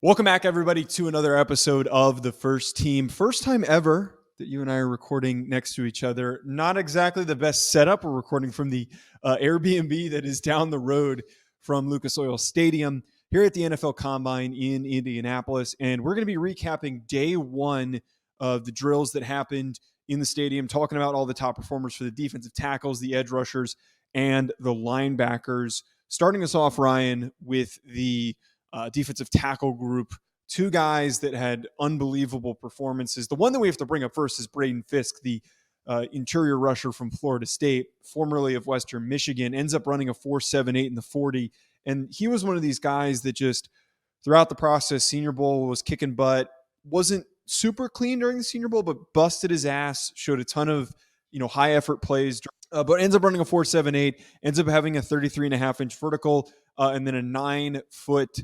Welcome back, everybody, to another episode of The First Team. First time ever that you and I are recording next to each other. Not exactly the best setup. We're recording from the Airbnb that is down the road from Lucas Oil Stadium here at the NFL Combine in Indianapolis. And we're going to be recapping day one of the drills that happened in the stadium, talking about all the top performers for the defensive tackles, the edge rushers, and the linebackers. Starting us off, Ryan, with the defensive tackle group, two guys that had unbelievable performances. The one that we have to bring up first is Braden Fisk, the interior rusher from Florida State, formerly of Western Michigan, ends up running a 4.78 in the 40. And he was one of these guys that just throughout the process, Senior Bowl was kicking butt, wasn't super clean during the Senior Bowl, but busted his ass, showed a ton of high effort plays, but ends up running a 4.78, ends up having a 33.5-inch vertical, and then a 9-foot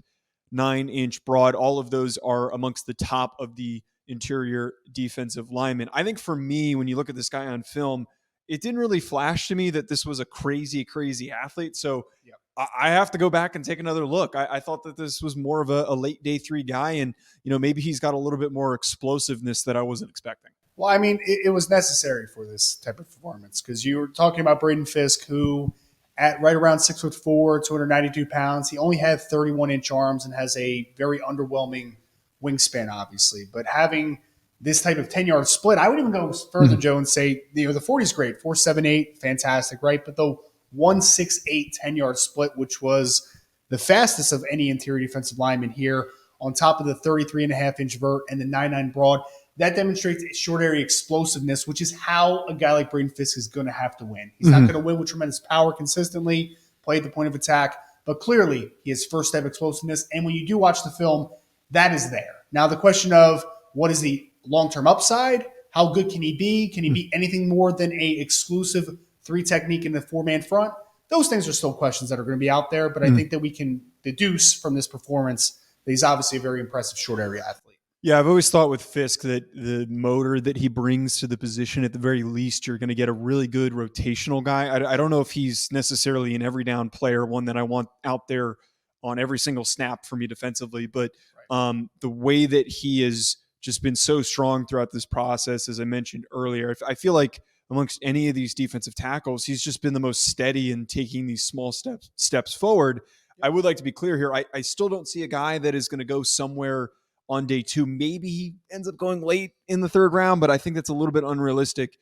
9-inch broad. All of those are amongst the top of the interior defensive linemen. I think for me, when you look at this guy on film, it didn't really flash to me that this was a crazy athlete. So yep. I have to go back and take another look. I thought that this was more of a late day three guy, and maybe he's got a little bit more explosiveness that I wasn't expecting. Well, I mean, it was necessary for this type of performance because you were talking about Braden Fisk, who at right around 6'4", 292 pounds, he only had 31-inch arms and has a very underwhelming wingspan, obviously. But having this type of 10-yard split, I would even go further, Joe, and say, the 40 is great, 4.78, fantastic, right? But the 1.68 10-yard split, which was the fastest of any interior defensive lineman here, on top of the 33.5-inch vert and the 9.9 broad, that demonstrates short area explosiveness, which is how a guy like Braden Fisk is going to have to win. He's not going to win with tremendous power consistently, play at the point of attack, but clearly he has first step explosiveness. And when you do watch the film, that is there. Now, the question of what is the long-term upside? How good can he be? Can he be anything more than a exclusive three technique in the four-man front? Those things are still questions that are going to be out there, but I think that we can deduce from this performance that he's obviously a very impressive short area athlete. Yeah, I've always thought with Fisk that the motor that he brings to the position, at the very least, you're going to get a really good rotational guy. I don't know if he's necessarily an every down player, one that I want out there on every single snap for me defensively, but the way that he has just been so strong throughout this process, as I mentioned earlier, I feel like amongst any of these defensive tackles, he's just been the most steady in taking these small steps forward. I would like to be clear here. I still don't see a guy that is going to go somewhere on day two. Maybe he ends up going late in the third round, but I think that's a little bit unrealistic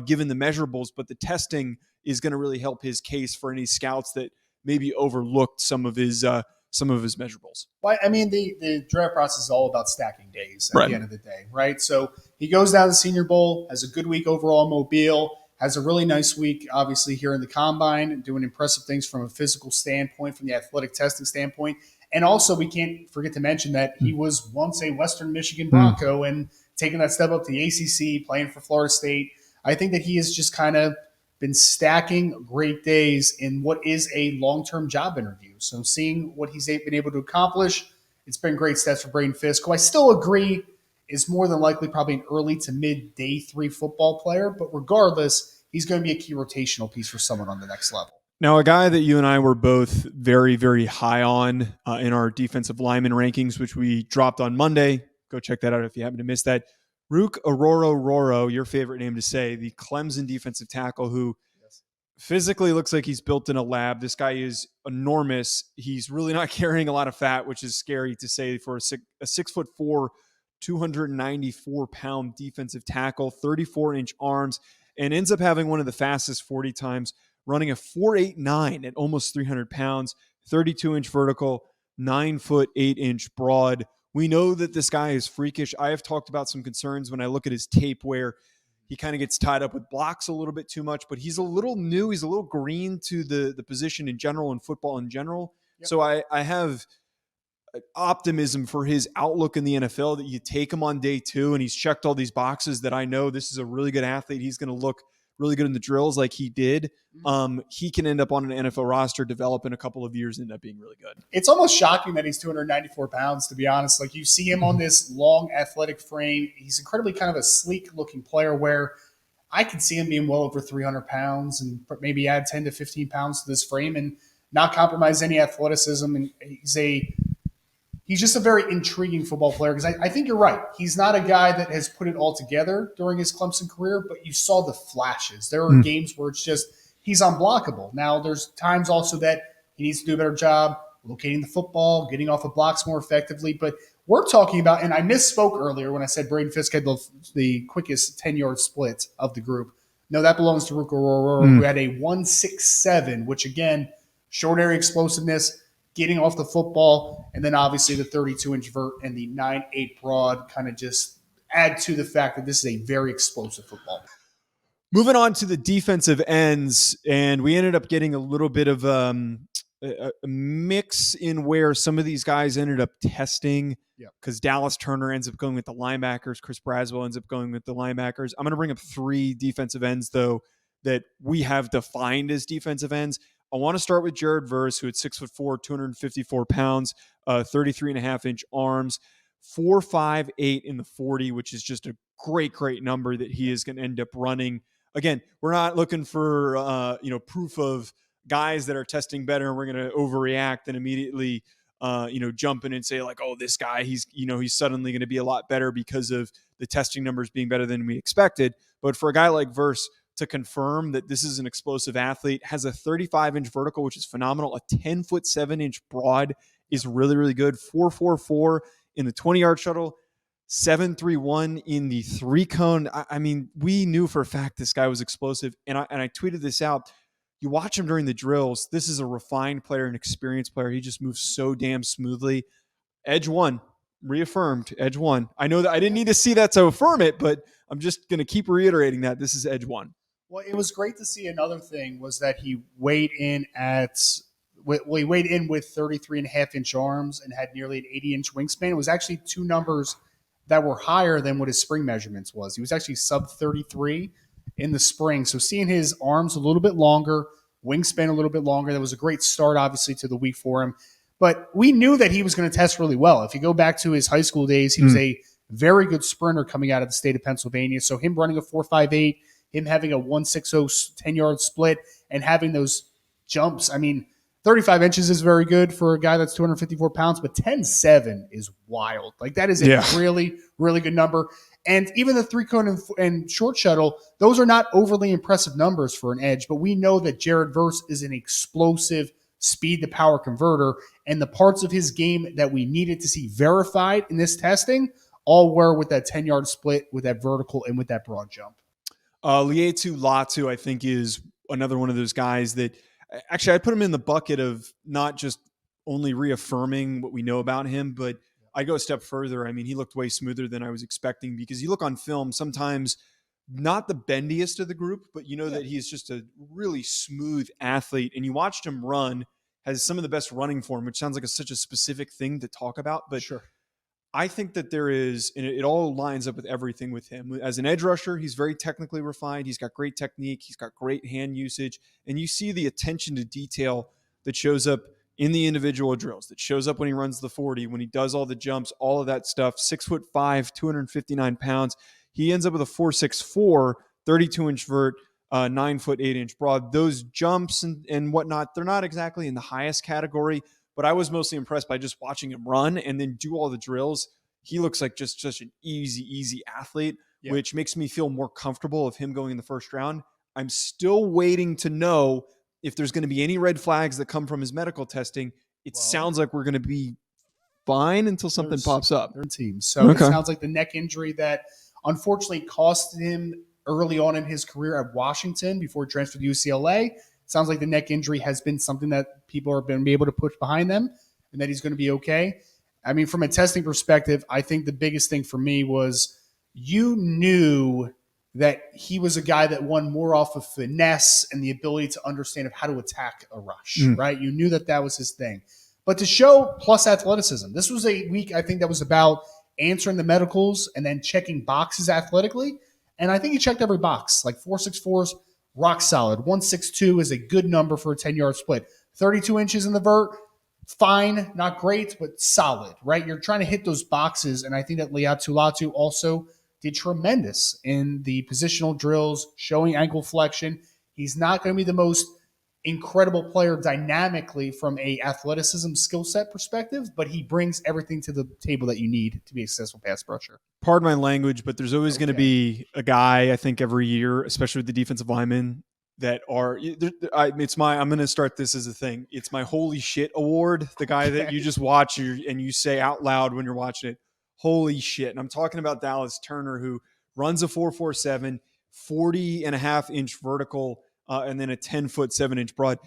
given the measurables. But the testing is going to really help his case for any scouts that maybe overlooked some of his measurables. Well, I mean, the draft process is all about stacking days at the end of the day, right? So he goes down to the Senior Bowl, has a good week overall in Mobile, has a really nice week, obviously, here in the Combine, doing impressive things from a physical standpoint, from the athletic testing standpoint. And also, we can't forget to mention that he was once a Western Michigan Bronco and taking that step up to the ACC, playing for Florida State. I think that he has just kind of been stacking great days in what is a long-term job interview. So seeing what he's been able to accomplish, it's been great stats for Braden Fisk, who I still agree is more than likely probably an early to mid day three football player. But regardless, he's going to be a key rotational piece for someone on the next level. Now, a guy that you and I were both very, very high on in our defensive lineman rankings, which we dropped on Monday. Go check that out if you happen to miss that. Rook Roro, your favorite name to say, the Clemson defensive tackle who physically looks like he's built in a lab. This guy is enormous. He's really not carrying a lot of fat, which is scary to say for a 6'4", 294-pound defensive tackle, 34-inch arms, and ends up having one of the fastest 40 times, running a 4.89 at almost 300 pounds, 32-inch vertical, 9-foot 8-inch broad. We know that this guy is freakish. I have talked about some concerns when I look at his tape where he kind of gets tied up with blocks a little bit too much, but he's a little new. He's a little green to the position in general and football in general. Yep. So I have optimism for his outlook in the NFL that you take him on day two and he's checked all these boxes that I know this is a really good athlete. He's going to look really good in the drills like he did. He can end up on an NFL roster, develop in a couple of years, and end up being really good. It's almost shocking that he's 294 pounds, to be honest. Like, you see him on this long athletic frame. He's incredibly kind of a sleek looking player where I could see him being well over 300 pounds and maybe add 10 to 15 pounds to this frame and not compromise any athleticism. And he's just a very intriguing football player because I think you're right. He's not a guy that has put it all together during his Clemson career, but you saw the flashes. There are games where it's just he's unblockable. Now, there's times also that he needs to do a better job locating the football, getting off of blocks more effectively. But we're talking about, and I misspoke earlier when I said Braden Fisk had the quickest 10-yard split of the group. No, that belongs to Ruka Roror, who had a 1.67, which again, short area explosiveness, getting off the football, and then obviously the 32-inch vert and the 9.8 broad kind of just add to the fact that this is a very explosive football. Moving on to the defensive ends, and we ended up getting a little bit of a mix in where some of these guys ended up testing because Dallas Turner ends up going with the linebackers. Chris Braswell ends up going with the linebackers. I'm going to bring up 3 defensive ends, though, that we have defined as defensive ends. I want to start with Jared Verse, who at 6'4", 254 pounds, 33.5-inch arms, 4.58 in the 40, which is just a great number that he is going to end up running. Again, we're not looking for proof of guys that are testing better and we're going to overreact and immediately jump in and say like, oh, this guy, he's suddenly going to be a lot better because of the testing numbers being better than we expected. But for a guy like Verse to confirm that this is an explosive athlete, has a 35-inch vertical, which is phenomenal, a 10-foot-7-inch broad is really good, 4.44 in the 20-yard shuttle, 7.31 in the 3-cone. I mean, we knew for a fact this guy was explosive, and I tweeted this out. You watch him during the drills. This is a refined player, an experienced player. He just moves so damn smoothly. Edge 1, reaffirmed, Edge 1. I know that I didn't need to see that to affirm it, but I'm just going to keep reiterating that this is Edge 1. Well, it was great to see. Another thing was that he weighed in with 33.5-inch arms and had nearly an 80-inch wingspan. It was actually 2 numbers that were higher than what his spring measurements was. He was actually sub 33 in the spring. So seeing his arms a little bit longer, wingspan a little bit longer, that was a great start, obviously, to the week for him. But we knew that he was going to test really well. If you go back to his high school days, he was a very good sprinter coming out of the state of Pennsylvania. So him running a 4.58, him having a 1.60 10-yard split, and having those jumps, I mean, 35 inches is very good for a guy that's 254 pounds, but 10.7 is wild. Like, that is a really good number. And even the 3-cone and short shuttle, those are not overly impressive numbers for an edge, but we know that Jared Verse is an explosive speed-to-power converter, and the parts of his game that we needed to see verified in this testing all were with that 10-yard split, with that vertical, and with that broad jump. Lietu Latu, I think, is another one of those guys that actually I'd put him in the bucket of not just only reaffirming what we know about him, but I go a step further. I mean, he looked way smoother than I was expecting because you look on film, sometimes not the bendiest of the group, but you know that he's just a really smooth athlete. And you watched him run, has some of the best running form, which sounds like such a specific thing to talk about. But I think that there is, and it all lines up with everything with him. As an edge rusher, he's very technically refined. He's got great technique. He's got great hand usage. And you see the attention to detail that shows up in the individual drills, that shows up when he runs the 40, when he does all the jumps, all of that stuff. 6'5", 259 pounds. He ends up with a 4.64, 32-inch vert, 9'8" broad. Those jumps and whatnot, they're not exactly in the highest category, but I was mostly impressed by just watching him run and then do all the drills. He looks like just such an easy athlete, which makes me feel more comfortable of him going in the first round. I'm still waiting to know if there's going to be any red flags that come from his medical testing. It sounds like we're going to be fine until something pops up. Their team. So it sounds like the neck injury that unfortunately cost him early on in his career at Washington before he transferred to UCLA. Sounds like the neck injury has been something that people are going to be able to push behind them and that he's going to be okay. I mean, from a testing perspective, I think the biggest thing for me was you knew that he was a guy that won more off of finesse and the ability to understand of how to attack a rush, right? You knew that that was his thing. But to show plus athleticism, this was a week, I think, that was about answering the medicals and then checking boxes athletically. And I think he checked every box, like 4.64s, rock solid. 1.62 is a good number for a 10-yard split. 32 inches in the vert, fine, not great, but solid, right? You're trying to hit those boxes, and I think that Lietu Latu also did tremendous in the positional drills, showing ankle flexion. He's not going to be the most incredible player dynamically from a athleticism skill set perspective, but he brings everything to the table that you need to be a successful pass rusher. Pardon my language, but there's always going to be a guy, I think, every year, especially with the defensive linemen, that are I'm going to start this as a thing. It's my holy shit award. The guy that you just watch and you say out loud when you're watching it, holy shit. And I'm talking about Dallas Turner, who runs a 4.47, 40.5-inch vertical, and then a 10-foot 7-inch broad.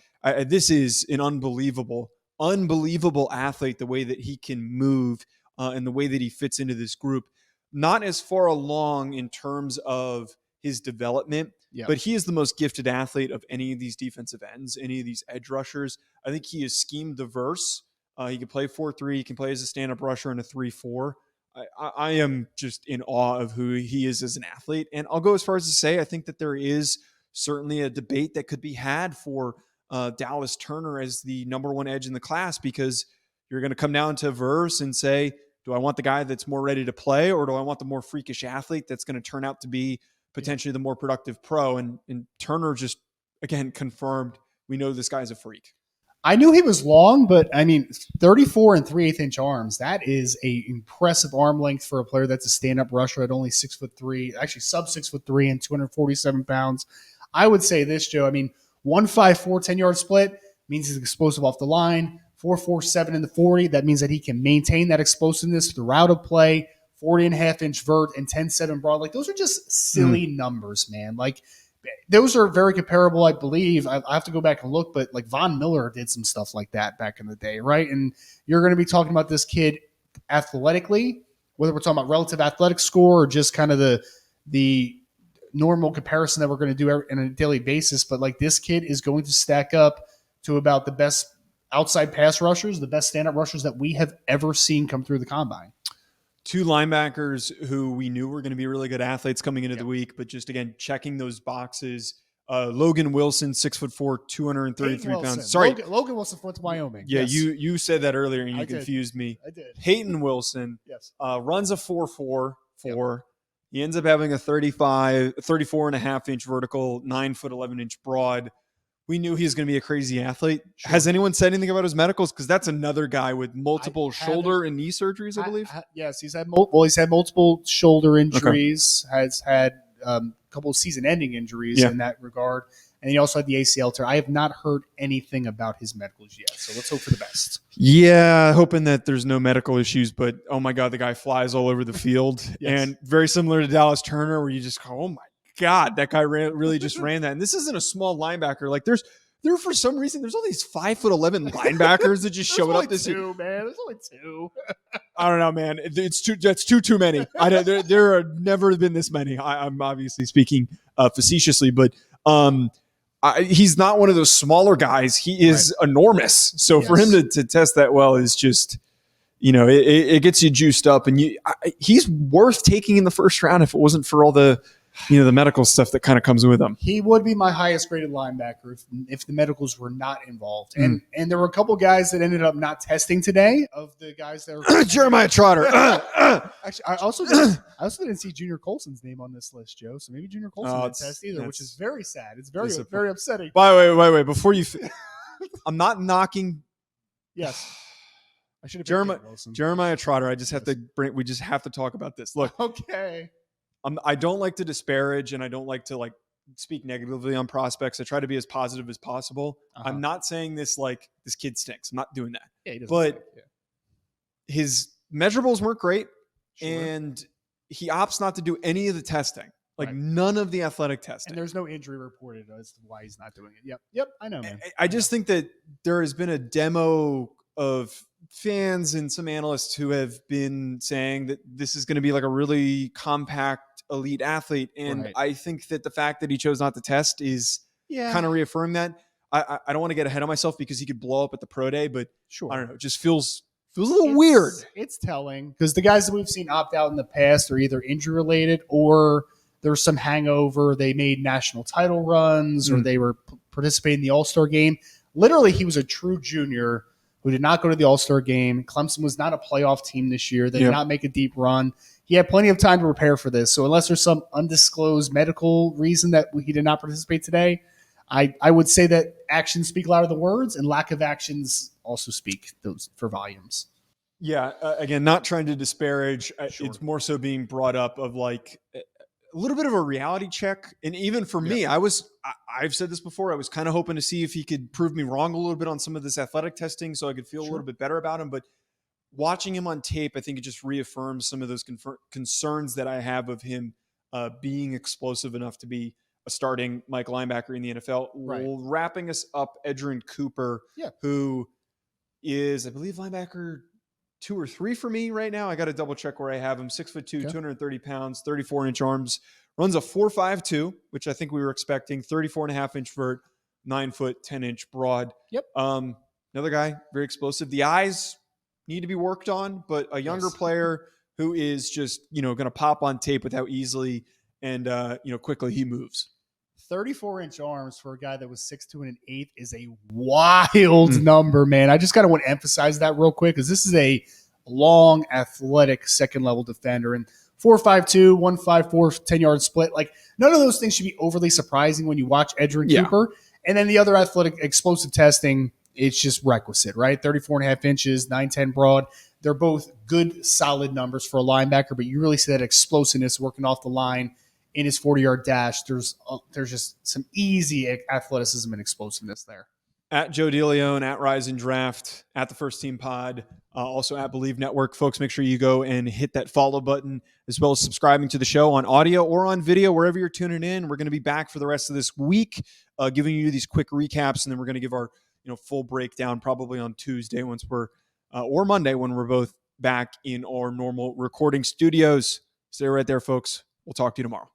This is an unbelievable athlete, the way that he can move and the way that he fits into this group. Not as far along in terms of his development, but he is the most gifted athlete of any of these defensive ends, any of these edge rushers. I think he is scheme diverse. He can play 4-3. He can play as a stand-up rusher in a 3-4. I am just in awe of who he is as an athlete. And I'll go as far as to say I think that there is certainly a debate that could be had for Dallas Turner as the number one edge in the class, because you're going to come down to verse and say, do I want the guy that's more ready to play, or do I want the more freakish athlete that's going to turn out to be potentially the more productive pro? And Turner just, again, confirmed, we know this guy's a freak. I knew he was long, but I mean, 34 and 3/8-inch arms. That is a impressive arm length for a player that's a stand-up rusher at only 6'3", actually sub 6'3" and 247 pounds. I would say this, Joe. I mean, 1.54 10-yard split means he's explosive off the line. 4.47 in the 40. That means that he can maintain that explosiveness throughout a play. 40.5-inch vert and 10.7 broad. Like, those are just silly numbers, man. Like, those are very comparable, I believe. I have to go back and look, but like Von Miller did some stuff like that back in the day, right? And you're going to be talking about this kid athletically, whether we're talking about relative athletic score or just kind of the normal comparison that we're going to do on a daily basis. But like, this kid is going to stack up to about the best outside pass rushers, the best stand-up rushers that we have ever seen come through the combine. Two linebackers who we knew were going to be really good athletes coming into the week, but just, again, checking those boxes. Logan Wilson, 6'4", 233 pounds. Sorry. Logan Wilson went to Wyoming. Yeah, yes. You said that earlier and you confused me. I did. Peyton Wilson runs a 4.44. Yep. He ends up having a 34.5-inch vertical, 9-foot 11-inch broad. We knew he was going to be a crazy athlete. Sure. Has anyone said anything about his medicals? Because that's another guy with multiple shoulder and knee surgeries, I believe. Yes, he's had multiple shoulder injuries. Okay. Has had a couple of season-ending injuries in that regard, and he also had the ACL tear. I have not heard anything about his medicals yet, so let's hope for the best. Yeah, hoping that there's no medical issues. But oh my God, the guy flies all over the field, and very similar to Dallas Turner, where you just go, oh my God, that guy really just ran that. And this isn't a small linebacker. Like, there for some reason, there's all these 5'11" linebackers that just showed up this year. Man, there's only two. I don't know, man. It's too. That's too many. There have never been this many. I'm obviously speaking facetiously, but he's not one of those smaller guys. He is enormous. So for him to test that well is just, it gets you juiced up, and he's worth taking in the first round if it wasn't for all the medical stuff that kind of comes with him. He would be my highest graded linebacker if the medicals were not involved. And there were a couple guys that ended up not testing today, of the guys that were Jeremiah Trotter. Actually, I also didn't see Junior Colson's name on this list, Joe. So maybe Junior Colson didn't test either, which is very sad. It's very upsetting. Wait. Before you, I'm not knocking. Yes. I should have Jeremiah Trotter. We just have to talk about this. Look. Okay. I don't like to disparage, and I don't like to speak negatively on prospects. I try to be as positive as possible. I'm not saying this like this kid stinks. I'm not doing that. Yeah, he doesn't. But his measurables weren't great, and he opts not to do any of the testing. None of the athletic testing. And there's no injury reported as to why he's not doing it. Yep. I know, man. I just think that there has been a demo of fans and some analysts who have been saying that this is going to be like a really compact elite athlete. And I think that the fact that he chose not to test is kind of reaffirming that. I don't want to get ahead of myself because he could blow up at the pro day, but I don't know. It just feels a little weird. It's telling because the guys that we've seen opt out in the past are either injury related or there's some hangover. They made national title runs or they were participating in the All-Star game. Literally, he was a true junior who did not go to the All-Star game. Clemson was not a playoff team this year. They did not make a deep run. He had plenty of time to prepare for this. So unless there's some undisclosed medical reason that he did not participate today, I would say that actions speak louder than words, and lack of actions also speak those for volumes. Yeah, again, not trying to disparage. Sure. It's more so being brought up of like a little bit of a reality check. And even for Yep. me, I've said this before. I was kind of hoping to see if he could prove me wrong a little bit on some of this athletic testing, so I could feel a Sure. little bit better about him. But watching him on tape, I think it just reaffirms some of those concerns that I have of him being explosive enough to be a starting Mike linebacker in the NFL. Right. Wrapping us up, Edgerrin Cooper, Yeah. who is, I believe, linebacker 2 or 3 for me right now. I got to double check where I have him. 6'2", Okay. 230 pounds, 34-inch arms, runs a 4.52, which I think we were expecting, 34.5-inch vert, 9 foot, 10-inch broad. Yep. Another guy, very explosive. The eyes need to be worked on, but a younger Yes. player who is just, going to pop on tape with how easily and, quickly he moves. 34-inch arms for a guy that was 6'2" and an eighth is a wild number, man. I just kind of want to emphasize that real quick because this is a long, athletic second-level defender. And 4.52, 1.54, 10-yard split. Like, none of those things should be overly surprising when you watch Edgerrin Cooper. And then the other athletic explosive testing, it's just requisite, right? 34.5 inches, 9'10 broad. They're both good, solid numbers for a linebacker, but you really see that explosiveness working off the line in his 40-yard dash. There's just some easy athleticism and explosiveness there. At Joe DeLeone, at Rise and Draft, at the First Team Pod, also at Believe Network. Folks, make sure you go and hit that follow button, as well as subscribing to the show on audio or on video, wherever you're tuning in. We're going to be back for the rest of this week, giving you these quick recaps, and then we're going to give our full breakdown probably on Tuesday once we're or Monday when we're both back in our normal recording studios. Stay right there, folks. We'll talk to you tomorrow.